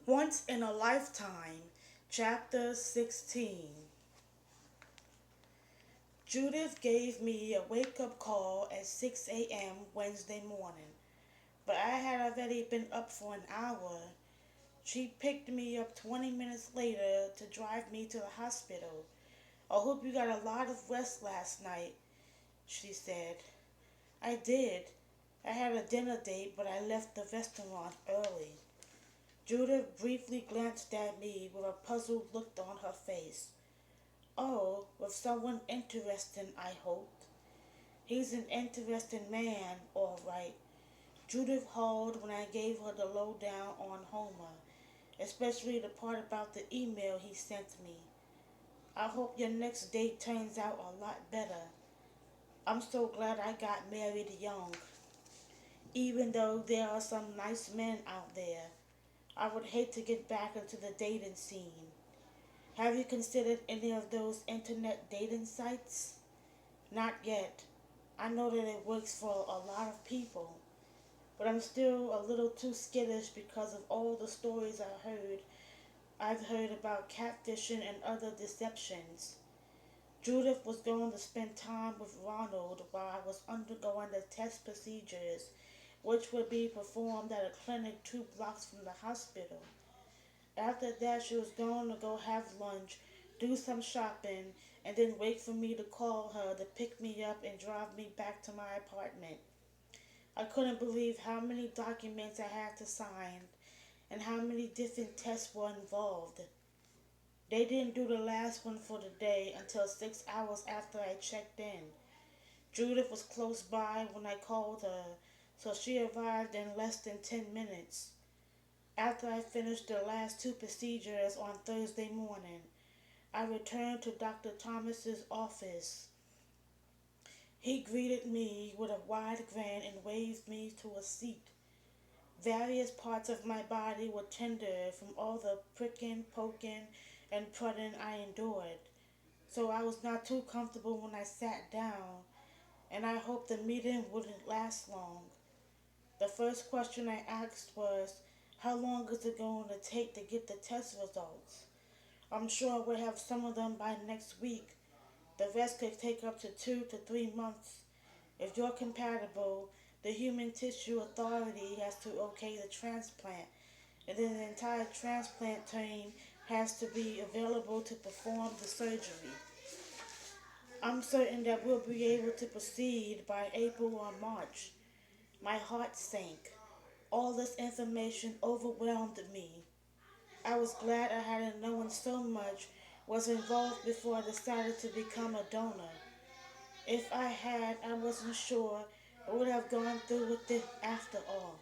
Once in a Lifetime, Chapter 16. Judith gave me a wake up call at 6 a.m. Wednesday morning, but I had already been up for an hour. She picked me up 20 minutes later to drive me to the hospital. I hope you got a lot of rest last night, she said. I did. I had a dinner date, but I left the restaurant early. Judith briefly glanced at me with a puzzled look on her face. Oh, with someone interesting, I hoped. He's an interesting man, all right. Judith hauled when I gave her the lowdown on Homer, especially the part about the email he sent me. I hope your next date turns out a lot better. I'm so glad I got married young. Even though there are some nice men out there, I would hate to get back into the dating scene. Have you considered any of those internet dating sites? Not yet. I know that it works for a lot of people, but I'm still a little too skittish because of all the stories I've heard about catfishing and other deceptions. Judith was going to spend time with Ronald while I was undergoing the test procedures, which would be performed at a clinic 2 blocks from the hospital. After that, she was going to go have lunch, do some shopping, and then wait for me to call her to pick me up and drive me back to my apartment. I couldn't believe how many documents I had to sign and how many different tests were involved. They didn't do the last one for the day until 6 hours after I checked in. Judith was close by when I called her, so she arrived in less than 10 minutes. After I finished the last two procedures on Thursday morning, I returned to Dr. Thomas's office. He greeted me with a wide grin and waved me to a seat. Various parts of my body were tender from all the pricking, poking, and prodding I endured, so I was not too comfortable when I sat down, and I hoped the meeting wouldn't last long. The first question I asked was, how long is it going to take to get the test results? I'm sure we'll have some of them by next week. The rest could take up to 2 to 3 months. If you're compatible, the Human Tissue Authority has to okay the transplant, and then the entire transplant team has to be available to perform the surgery. I'm certain that we'll be able to proceed by April or March. My heart sank. All this information overwhelmed me. I was glad I hadn't known so much was involved before I decided to become a donor. If I had, I wasn't sure I would have gone through with it after all.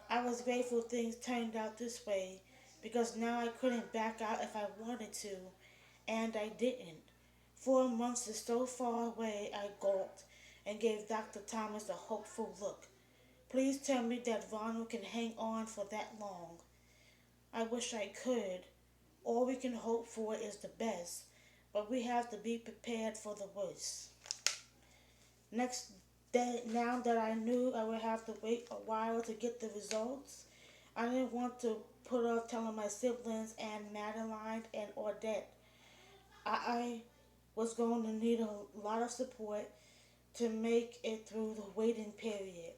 I was grateful things turned out this way because now I couldn't back out if I wanted to, and I didn't. 4 months is so far away, I gulped and gave Dr. Thomas a hopeful look. Please tell me that Ronald can hang on for that long. I wish I could. All we can hope for is the best, but we have to be prepared for the worst. Next day, now that I knew I would have to wait a while to get the results, I didn't want to put off telling my siblings and Madeline and Odette. I was going to need a lot of support to make it through the waiting period.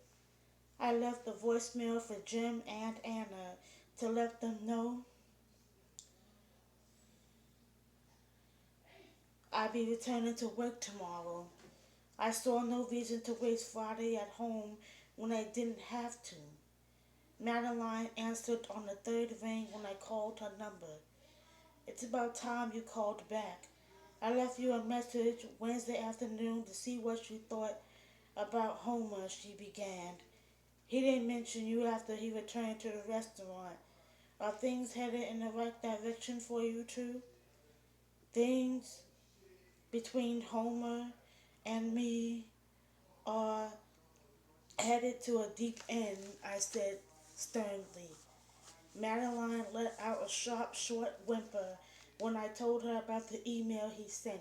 I left a voicemail for Jim and Anna to let them know I'd be returning to work tomorrow. I saw no reason to waste Friday at home when I didn't have to. Madeline answered on the third ring when I called her number. It's about time you called back. I left you a message Wednesday afternoon to see what you thought about Homer, she began. He didn't mention you after he returned to the restaurant. Are things headed in the right direction for you two? Things between Homer and me are headed to a deep end, I said sternly. Madeline let out a sharp, short whimper when I told her about the email he sent.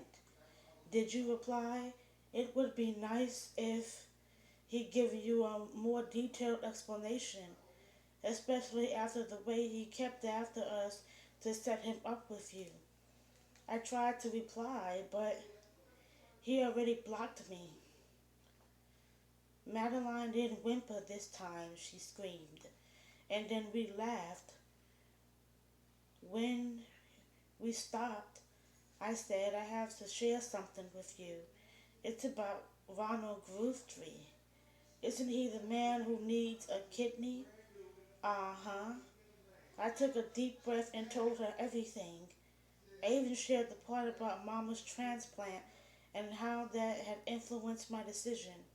Did you reply? It would be nice if he'd given you a more detailed explanation. especially after the way he kept after us to set him up with you. I tried to reply, but he already blocked me. Madeline didn't whimper this time, she screamed, and then we laughed. When we stopped, I said, I have to share something with you. It's about Ronald Groovtree. Isn't he the man who needs a kidney? Uh huh. I took a deep breath and told her everything. I even shared the part about Mama's transplant and how that had influenced my decision.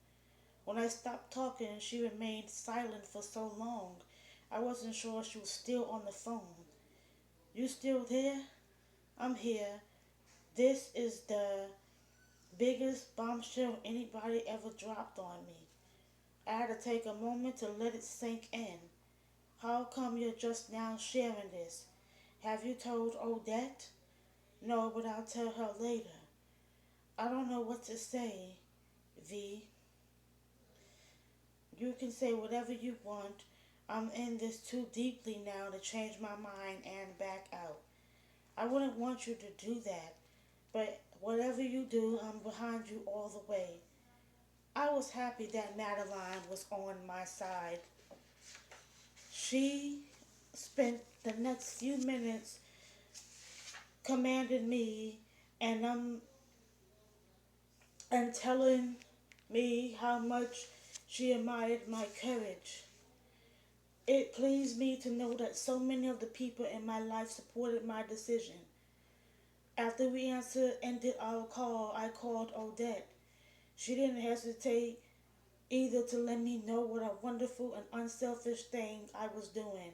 When I stopped talking, she remained silent for so long. I wasn't sure she was still on the phone. You still there? I'm here. This is the biggest bombshell anybody ever dropped on me. I had to take a moment to let it sink in. How come you're just now sharing this? Have you told Odette? No, but I'll tell her later. I don't know what to say, V. You can say whatever you want. I'm in this too deeply now to change my mind and back out. I wouldn't want you to do that, but whatever you do, I'm behind you all the way. I was happy that Madeline was on my side. She spent the next few minutes commanding me and and telling me how much she admired my courage. It pleased me to know that so many of the people in my life supported my decision. After we ended our call, I called Odette. She didn't hesitate either to let me know what a wonderful and unselfish thing I was doing.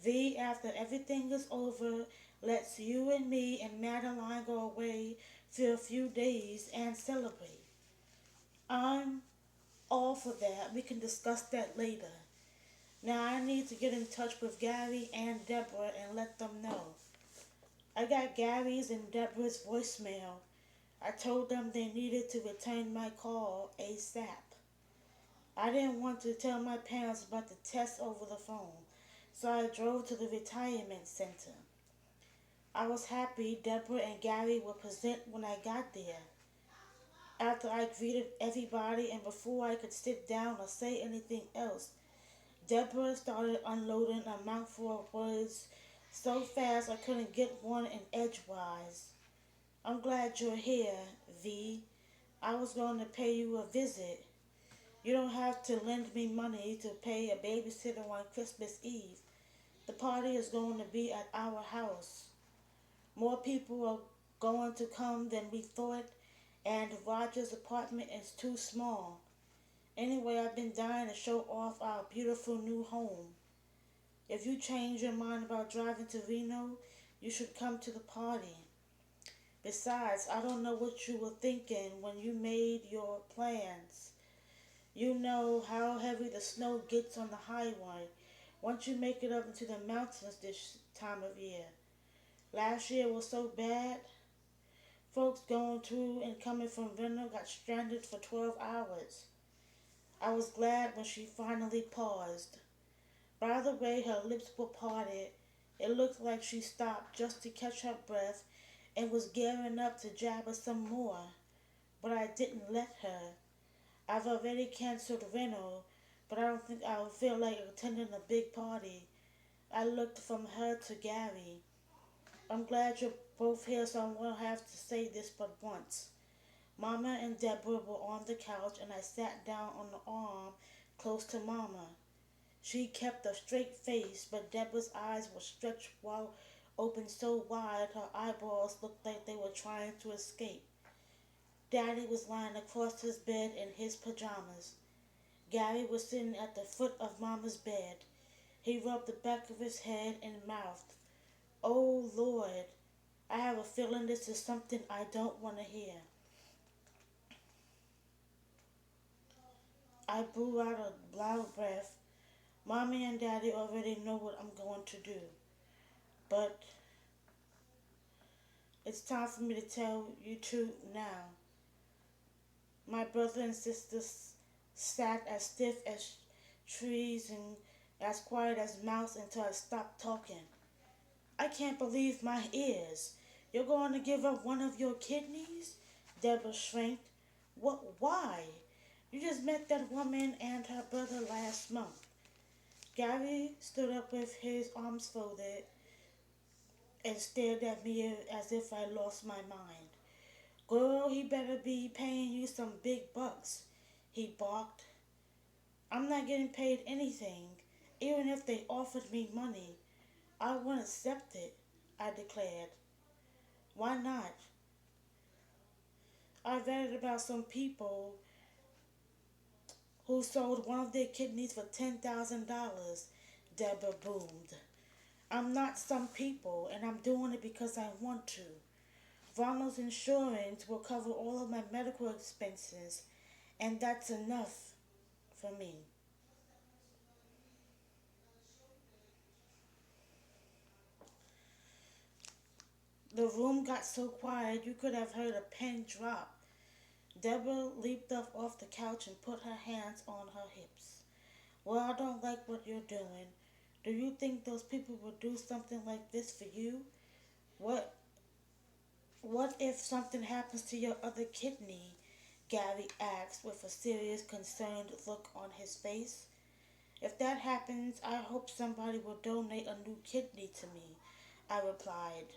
V, after everything is over, let's you and me and Madeline go away for a few days and celebrate. I'm all for that. We can discuss that later. Now I need to get in touch with Gary and Deborah and let them know. I got Gary's and Deborah's voicemail. I told them they needed to return my call ASAP. I didn't want to tell my parents about the test over the phone, so I drove to the retirement center. I was happy Deborah and Gary were present when I got there. After I greeted everybody and before I could sit down or say anything else, Deborah started unloading a mouthful of words so fast I couldn't get one in edgewise. I'm glad you're here, V. I was going to pay you a visit. You don't have to lend me money to pay a babysitter on Christmas Eve. The party is going to be at our house. More people are going to come than we thought, and Roger's apartment is too small. Anyway, I've been dying to show off our beautiful new home. If you change your mind about driving to Reno, you should come to the party. Besides, I don't know what you were thinking when you made your plans. You know how heavy the snow gets on the highway once you make it up into the mountains this time of year. Last year was so bad, folks going to and coming from Reno got stranded for 12 hours. I was glad when she finally paused. By the way her lips were parted, it looked like she stopped just to catch her breath and was gearing up to jabber some more, but I didn't let her. I've already canceled Reno, but I don't think I'll feel like attending a big party. I looked from her to Gary. I'm glad you're both here, so I won't have to say this but once. Mama and Deborah were on the couch, and I sat down on the arm close to Mama. She kept a straight face, but Deborah's eyes were stretched wide open so wide her eyeballs looked like they were trying to escape. Daddy was lying across his bed in his pajamas. Gary was sitting at the foot of Mama's bed. He rubbed the back of his head and mouthed, "Oh, Lord, I have a feeling this is something I don't want to hear." I blew out a loud breath. Mommy and Daddy already know what I'm going to do. But it's time for me to tell you two now. My brother and sisters sat as stiff as trees and as quiet as mouse until I stopped talking. I can't believe my ears. You're going to give up one of your kidneys? Deborah shrieked. What? Why? You just met that woman and her brother last month. Gary stood up with his arms folded and stared at me as if I lost my mind. Girl, he better be paying you some big bucks, he barked. I'm not getting paid anything. Even if they offered me money, I wouldn't accept it, I declared. Why not? I read about some people who sold one of their kidneys for $10,000, Deborah boomed. I'm not some people, and I'm doing it because I want to. Ronald's insurance will cover all of my medical expenses, and that's enough for me. The room got so quiet you could have heard a pin drop. Deborah leaped up off the couch and put her hands on her hips. Well, I don't like what you're doing. Do you think those people would do something like this for you? What what if something happens to your other kidney? Gary asked with a serious concerned look on his face. If that happens, I hope somebody will donate a new kidney to me, I replied.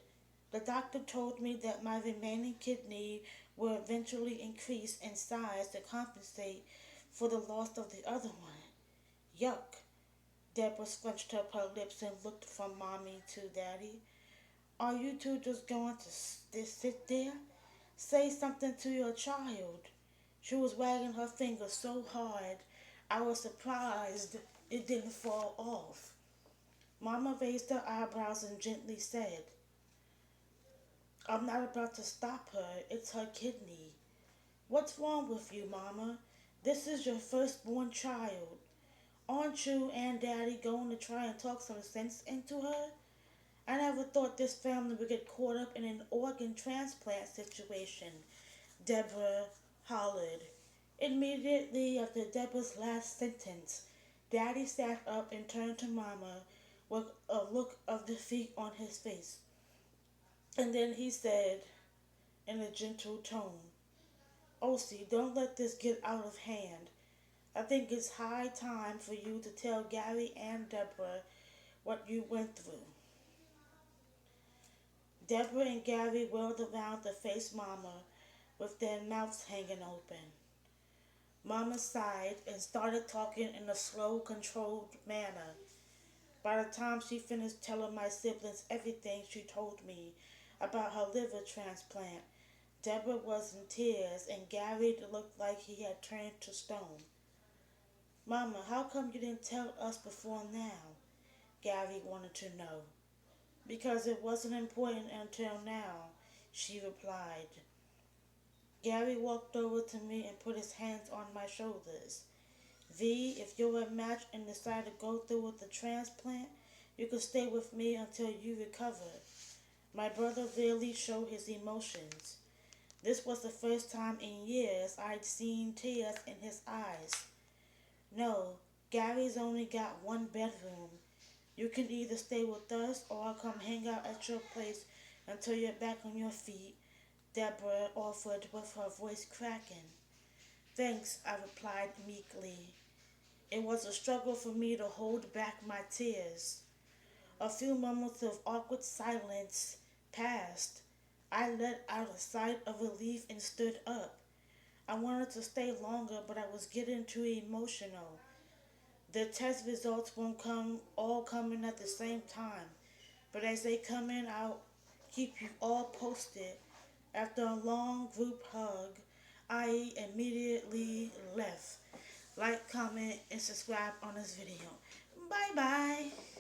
The doctor told me that my remaining kidney will eventually increase in size to compensate for the loss of the other one. Yuck. Deborah scrunched up her lips and looked from Mommy to Daddy. Are you two just going to sit there? Say something to your child. She was wagging her finger so hard I was surprised it didn't fall off. Mama raised her eyebrows and gently said, I'm not about to stop her. It's her kidney. What's wrong with you, Mama? This is your firstborn child. Aren't you and Daddy going to try and talk some sense into her? I never thought this family would get caught up in an organ transplant situation, Deborah hollered. Immediately after Deborah's last sentence, Daddy sat up and turned to Mama with a look of defeat on his face. And then he said in a gentle tone, Osi, don't let this get out of hand. I think it's high time for you to tell Gary and Deborah what you went through. Deborah and Gary whirled around to face Mama with their mouths hanging open. Mama sighed and started talking in a slow, controlled manner. By the time she finished telling my siblings everything she told me about her liver transplant, Deborah was in tears and Gary looked like he had turned to stone. Mama, how come you didn't tell us before now? Gary wanted to know. Because it wasn't important until now, she replied. Gary walked over to me and put his hands on my shoulders. V, if you're a match and decide to go through with the transplant, you can stay with me until you recover. My brother really showed his emotions. This was the first time in years I'd seen tears in his eyes. No, Gary's only got one bedroom. You can either stay with us or I'll come hang out at your place until you're back on your feet, Deborah offered with her voice cracking. Thanks, I replied meekly. It was a struggle for me to hold back my tears. A few moments of awkward silence passed. I let out a sigh of relief and stood up. I wanted to stay longer, but I was getting too emotional. The test results won't come in at the same time, but as they come in, I'll keep you all posted. After a long group hug, I immediately left. Like, comment, and subscribe on this video. Bye bye.